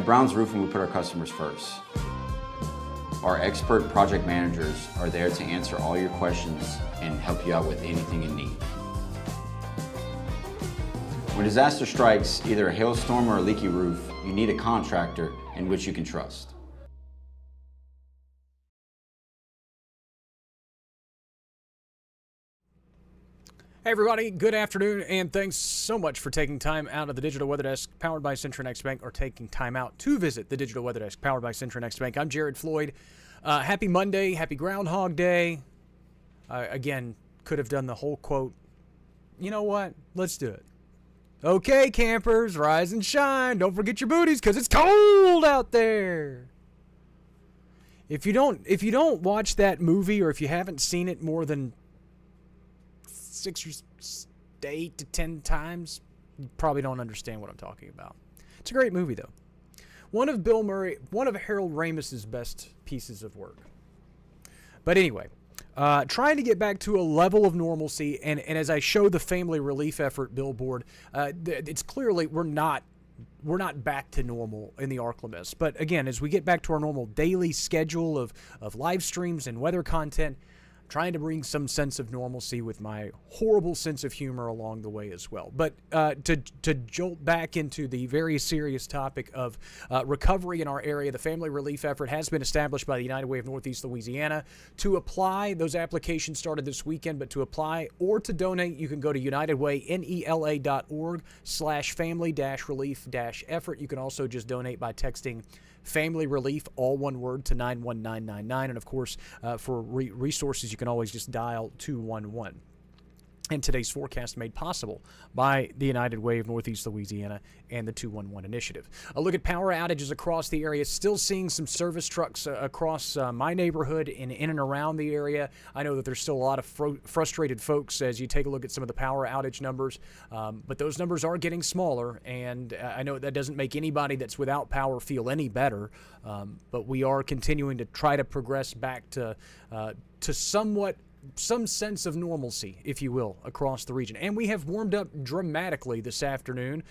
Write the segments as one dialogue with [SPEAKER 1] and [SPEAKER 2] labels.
[SPEAKER 1] At Brown's Roofing, we put our customers first. Our expert project managers are there to answer all your questions and help you out with anything you need. When disaster strikes, either a hailstorm or a leaky roof, you need a contractor in which you can trust.
[SPEAKER 2] Hey everybody, good afternoon, and thanks so much for taking time out of the Digital Weather Desk powered by Centronex Bank, or taking time out to visit the Digital Weather Desk powered by Centronex Bank. I'm Jared Floyd. Happy Monday, happy Groundhog Day. Again, could have done the whole quote. You know what? Let's do it. Okay, campers, rise and shine. Don't forget your booties, because it's cold out there. If you don't watch that movie, or if you haven't seen it more than 6 or 8 to 10 times, you probably don't understand what I'm talking about. It's a great movie, though. One of Harold Ramis's best pieces of work. But anyway, trying to get back to a level of normalcy, and as I show the family relief effort billboard, it's clearly we're not back to normal in the ArkLaMiss. But again, as we get back to our normal daily schedule of live streams and weather content, trying to bring some sense of normalcy with my horrible sense of humor along the way as well. But to jolt back into the very serious topic of recovery in our area, the family relief effort has been established by the United Way of Northeast Louisiana. To apply, those applications started this weekend, but to apply or to donate, you can go to unitedwaynela.org/family-relief-effort. You can also just donate by texting Family Relief, all one word, to 91999. And of course, for resources, you can always just dial 211. And today's forecast made possible by the United Way of Northeast Louisiana and the 211 initiative. A look at power outages across the area. Still seeing some service trucks across my neighborhood and in and around the area. I know that there's still a lot of frustrated folks as you take a look at some of the power outage numbers, but those numbers are getting smaller, and I know that doesn't make anybody that's without power feel any better, but we are continuing to try to progress back to some sense of normalcy, if you will, across the region. And we have warmed up dramatically this afternoon.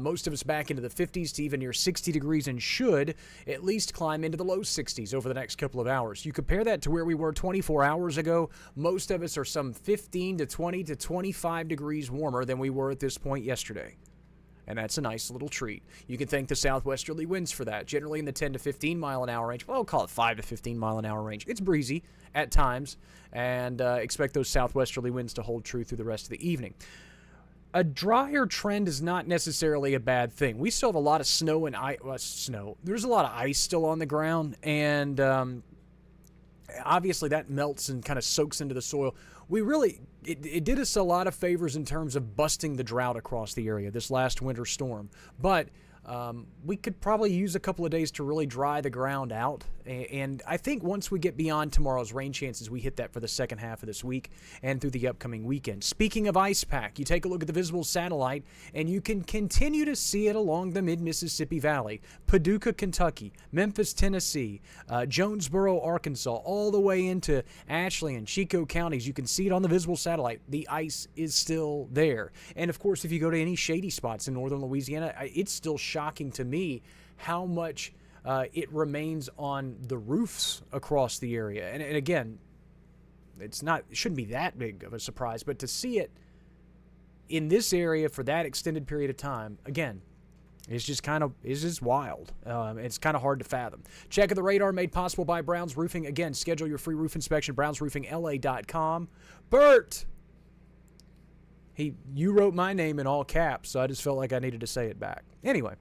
[SPEAKER 2] Most of us back into the 50s to even near 60 degrees, and should at least climb into the low 60s over the next couple of hours. You compare that to where we were 24 hours ago, most of us are some 15 to 20 to 25 degrees warmer than we were at this point yesterday. And that's a nice little treat. You can thank the southwesterly winds for that, generally in the 10 to 15 mile an hour range. Well, I'll call it 5 to 15 mile an hour range. It's breezy at times, and expect those southwesterly winds to hold true through the rest of the evening. A drier trend is not necessarily a bad thing. We still have a lot of snow and ice. There's a lot of ice still on the ground, and obviously that melts and kind of soaks into the soil. It did us a lot of favors in terms of busting the drought across the area this last winter storm. But we could probably use a couple of days to really dry the ground out. And I think once we get beyond tomorrow's rain chances, we hit that for the second half of this week and through the upcoming weekend. Speaking of ice pack, you take a look at the visible satellite, and you can continue to see it along the mid-Mississippi Valley, Paducah, Kentucky, Memphis, Tennessee, Jonesboro, Arkansas, all the way into Ashley and Chico counties. You can see it on the visible satellite. The ice is still there. And of course, if you go to any shady spots in northern Louisiana, it's still shocking to me how much it remains on the roofs across the area. And again, it shouldn't be that big of a surprise, but to see it in this area for that extended period of time, again, it's just wild. It's kind of hard to fathom. Check of the radar made possible by Brown's Roofing. Again, schedule your free roof inspection, brownsroofingla.com. Bert! You wrote my name in all caps, so I just felt like I needed to say it back. Anyway,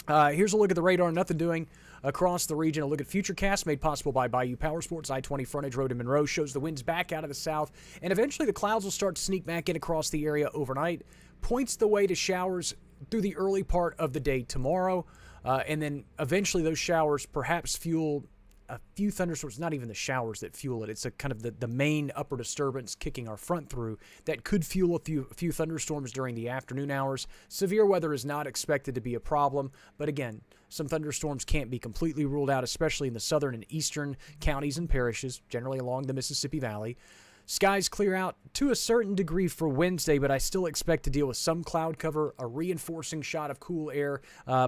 [SPEAKER 2] here's a look at the radar. Nothing doing across the region. A look at Futurecast made possible by Bayou Power Sports. I-20 frontage road in Monroe shows the winds back out of the south, and eventually the clouds will start to sneak back in across the area overnight. Points the way to showers through the early part of the day tomorrow, and then eventually those showers perhaps fuel a few thunderstorms. Not even the showers that fuel it. It's a kind of the main upper disturbance kicking our front through that could fuel a few thunderstorms during the afternoon hours. Severe weather is not expected to be a problem, but again, some thunderstorms can't be completely ruled out, especially in the southern and eastern counties and parishes, generally along the Mississippi Valley. Skies clear out to a certain degree for Wednesday, but I still expect to deal with some cloud cover. A reinforcing shot of cool air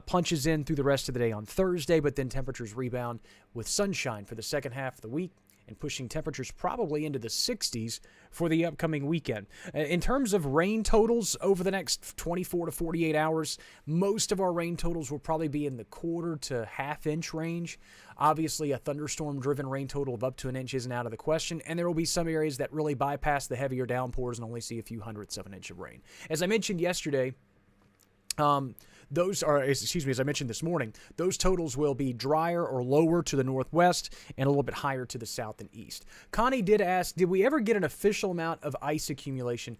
[SPEAKER 2] punches in through the rest of the day on Thursday, but then temperatures rebound with sunshine for the second half of the week and pushing temperatures probably into the 60s for the upcoming weekend. In terms of rain totals over the next 24 to 48 hours, most of our rain totals will probably be in the quarter to half-inch range. Obviously, a thunderstorm-driven rain total of up to an inch isn't out of the question, and there will be some areas that really bypass the heavier downpours and only see a few hundredths of an inch of rain. As I mentioned yesterday, as I mentioned this morning, those totals will be drier or lower to the northwest and a little bit higher to the south and east. Connie did ask, did we ever get an official amount of ice accumulation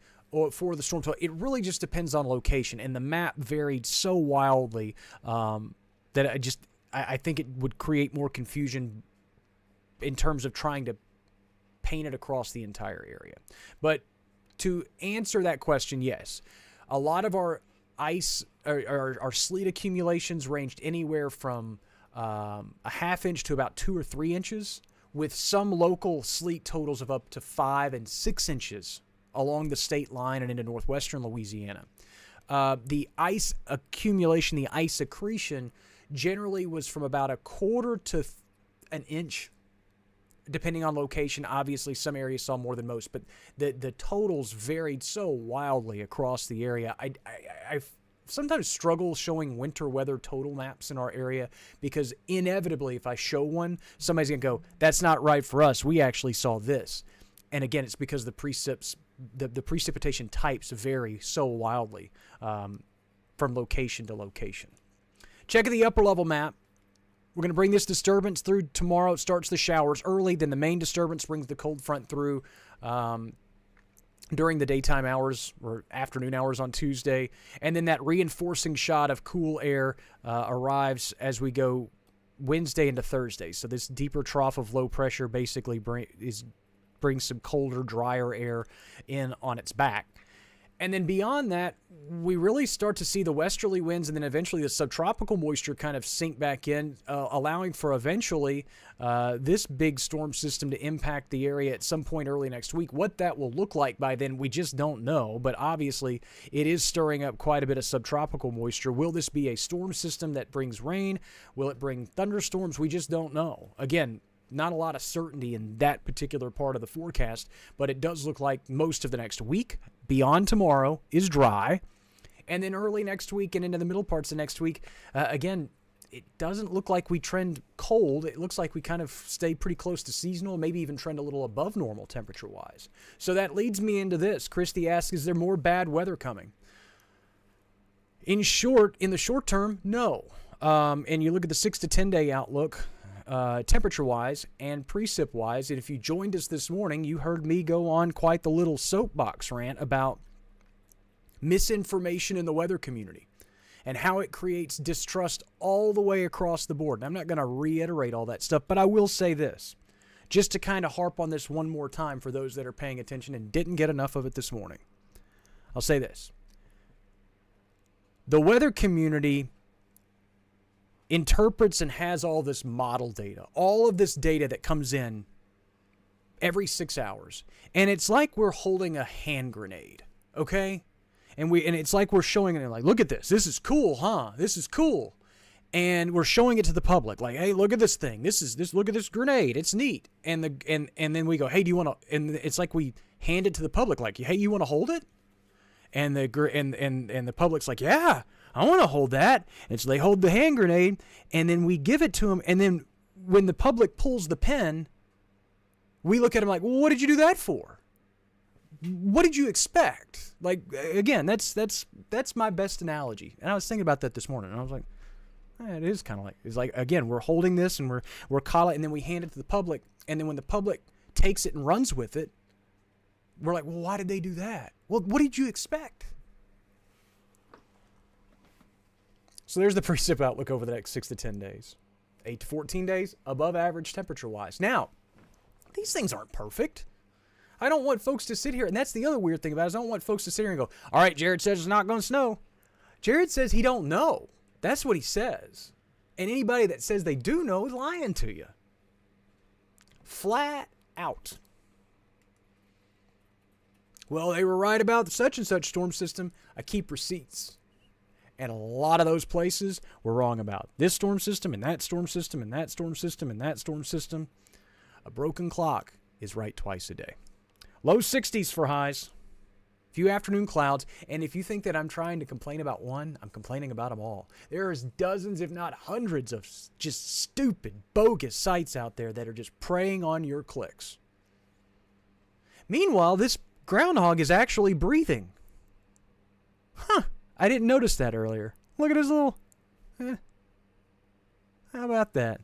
[SPEAKER 2] for the storm total? It really just depends on location, and the map varied so wildly that I think it would create more confusion in terms of trying to paint it across the entire area. But to answer that question, yes, a lot of our ice our sleet accumulations ranged anywhere from a half inch to about 2 or 3 inches, with some local sleet totals of up to 5 and 6 inches along the state line and into northwestern Louisiana. The ice accumulation, the ice accretion, generally was from about a quarter to an inch, depending on location. Obviously, some areas saw more than most, but the totals varied so wildly across the area. I sometimes struggle showing winter weather total maps in our area because inevitably, if I show one, somebody's going to go, that's not right for us. We actually saw this. And again, it's because the precipitation types vary so wildly from location to location. Check the upper level map. We're going to bring this disturbance through tomorrow. It starts the showers early. Then the main disturbance brings the cold front through during the daytime hours or afternoon hours on Tuesday. And then that reinforcing shot of cool air arrives as we go Wednesday into Thursday. So this deeper trough of low pressure basically brings some colder, drier air in on its back. And then beyond that, we really start to see the westerly winds and then eventually the subtropical moisture kind of sink back in, allowing for eventually this big storm system to impact the area at some point early next week. What that will look like by then, we just don't know. But obviously, it is stirring up quite a bit of subtropical moisture. Will this be a storm system that brings rain? Will it bring thunderstorms? We just don't know. Again, not a lot of certainty in that particular part of the forecast, but it does look like most of the next week, beyond tomorrow, is dry. And then early next week and into the middle parts of next week, again, it doesn't look like we trend cold. It looks like we kind of stay pretty close to seasonal, maybe even trend a little above normal temperature-wise. So that leads me into this. Christy asks, is there more bad weather coming? In the short term, no. And you look at the 6 to 10 day outlook, temperature-wise and precip-wise, and if you joined us this morning, you heard me go on quite the little soapbox rant about misinformation in the weather community and how it creates distrust all the way across the board. And I'm not going to reiterate all that stuff, but I will say this, just to kind of harp on this one more time for those that are paying attention and didn't get enough of it this morning. I'll say this. The weather community interprets and has all this model data, all of this data that comes in every 6 hours. And it's like we're holding a hand grenade, okay? And it's like we're showing it, like, look at this. This is cool, huh? This is cool. And we're showing it to the public, like, hey, look at this thing. Look at this grenade. It's neat. And then we go, hey, do you want to? And it's like we hand it to the public, like, hey, you want to hold it? And the public's like, yeah, I want to hold that. And so they hold the hand grenade, and then we give it to them. And then when the public pulls the pin, we look at them like, well, what did you do that for? What did you expect? Like, again, that's my best analogy. And I was thinking about that this morning, and I was like, it is kind of like, it's like, again, we're holding this, and we're caught it, and then we hand it to the public. And then when the public takes it and runs with it, we're like, well, why did they do that? Well, what did you expect? So there's the precip outlook over the next 6 to 10 days. 8 to 14 days, above average temperature-wise. Now, these things aren't perfect. I don't want folks to sit here, and that's the other weird thing about it, is I don't want folks to sit here and go, all right, Jared says it's not going to snow. Jared says he don't know. That's what he says. And anybody that says they do know is lying to you. Flat out. Well, they were right about such and such storm system. I keep receipts. And a lot of those places were wrong about this storm system and that storm system and that storm system and that storm system. A broken clock is right twice a day. Low 60s for highs. Few afternoon clouds. And if you think that I'm trying to complain about one, I'm complaining about them all. There's dozens, if not hundreds, of just stupid, bogus sites out there that are just preying on your clicks. Meanwhile, this groundhog is actually breathing. Huh. I didn't notice that earlier. Look at his little... How about that?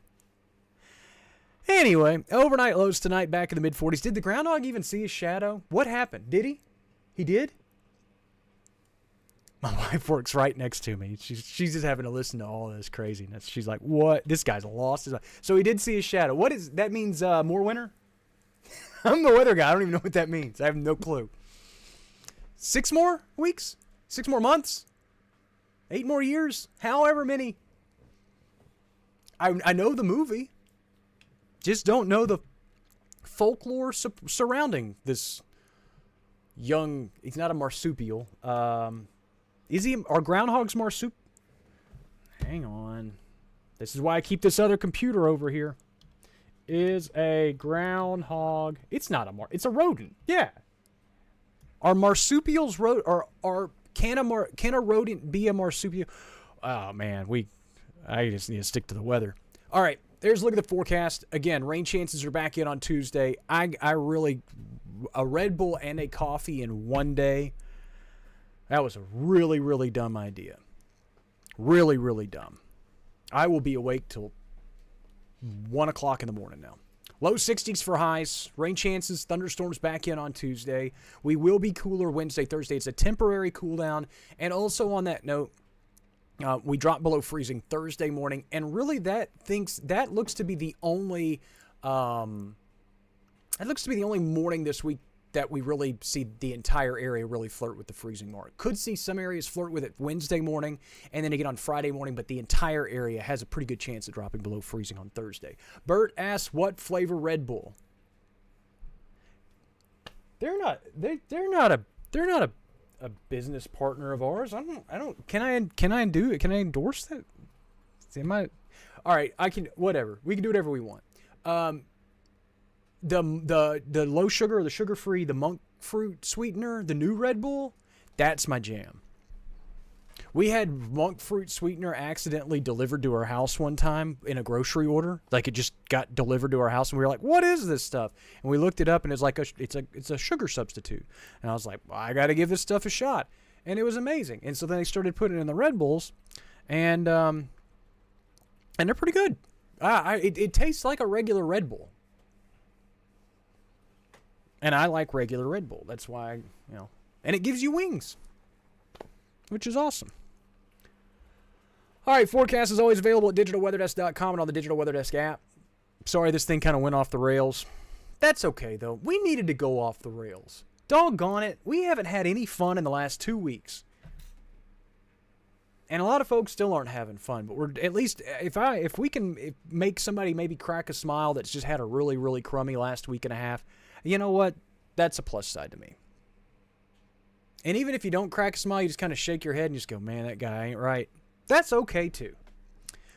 [SPEAKER 2] Anyway, overnight lows tonight back in the mid-40s. Did the groundhog even see his shadow? What happened? Did he? He did? My wife works right next to me. She's just having to listen to all this craziness. She's like, what? This guy's lost his... So he did see his shadow. What is... That means more winter? I'm the weather guy. I don't even know what that means. I have no clue. 6 more weeks? 6 more months? 8 more years? However many. I know the movie. Just don't know the folklore surrounding this young... He's not a marsupial. Is he... Are groundhogs marsupial? Hang on. This is why I keep this other computer over here. Is a groundhog... It's not a... It's a rodent. Yeah. Are marsupials... Can a rodent be a marsupial? Oh, man. I just need to stick to the weather. All right. There's a look at the forecast. Again, rain chances are back in on Tuesday. I really... A Red Bull and a coffee in one day. That was a really, really dumb idea. Really, really dumb. I will be awake till 1 o'clock in the morning now. Low 60s for highs. Rain chances, thunderstorms back in on Tuesday. We will be cooler Wednesday, Thursday. It's a temporary cool down. And also on that note, we drop below freezing Thursday morning. And really that looks to be the only morning this week that we really see the entire area really flirt with the freezing mark. Could see some areas flirt with it Wednesday morning and then again on Friday morning, but the entire area has a pretty good chance of dropping below freezing on Thursday. Bert asks, what flavor Red Bull? They're not a business partner of ours. Can I endorse that? All right, whatever. We can do whatever we want. The low sugar or the sugar free, the monk fruit sweetener, the new Red Bull, that's my jam. We had monk fruit sweetener accidentally delivered to our house one time in a grocery order. Like it just got delivered to our house and we were like, what is this stuff? And we looked it up and it's like it's a sugar substitute. And I was like, well, I got to give this stuff a shot. And it was amazing. And so then they started putting it in the Red Bulls and they're pretty good. It tastes like a regular Red Bull. And I like regular Red Bull. That's why, and it gives you wings, which is awesome. All right, forecast is always available at digitalweatherdesk.com and on the Digital Weather Desk app. Sorry, this thing kind of went off the rails. That's okay, though. We needed to go off the rails. Doggone it. We haven't had any fun in the last 2 weeks. And a lot of folks still aren't having fun, but we're at least, if we can make somebody maybe crack a smile that's just had a really, really crummy last week and a half, you know what? That's a plus side to me. And even if you don't crack a smile, you just kind of shake your head and just go, man, that guy ain't right. That's okay, too.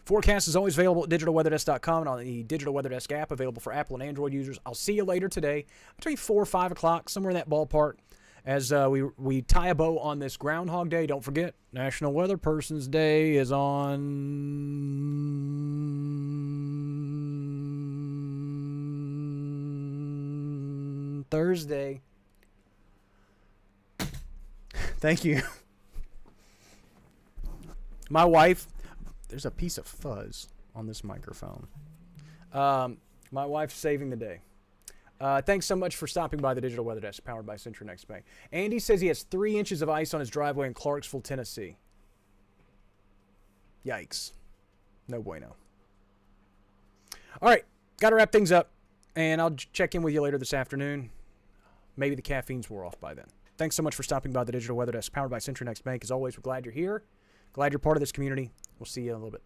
[SPEAKER 2] Forecast is always available at digitalweatherdesk.com and on the Digital Weather Desk app, available for Apple and Android users. I'll see you later today, between 4 or 5 o'clock, somewhere in that ballpark, as we tie a bow on this Groundhog Day. Don't forget, National Weather Person's Day is on Thursday. Thank you. My wife, there's a piece of fuzz on this microphone. My wife's saving the day. Thanks so much for stopping by the Digital Weather Desk, powered by CenturyNext Bank. Andy says he has 3 inches of ice on his driveway in Clarksville, Tennessee. Yikes. No bueno. All right, got to wrap things up, and I'll check in with you later this afternoon. Maybe the caffeine's wore off by then. Thanks so much for stopping by the Digital Weather Desk, powered by CenturyNext Bank. As always, we're glad you're here. Glad you're part of this community. We'll see you in a little bit.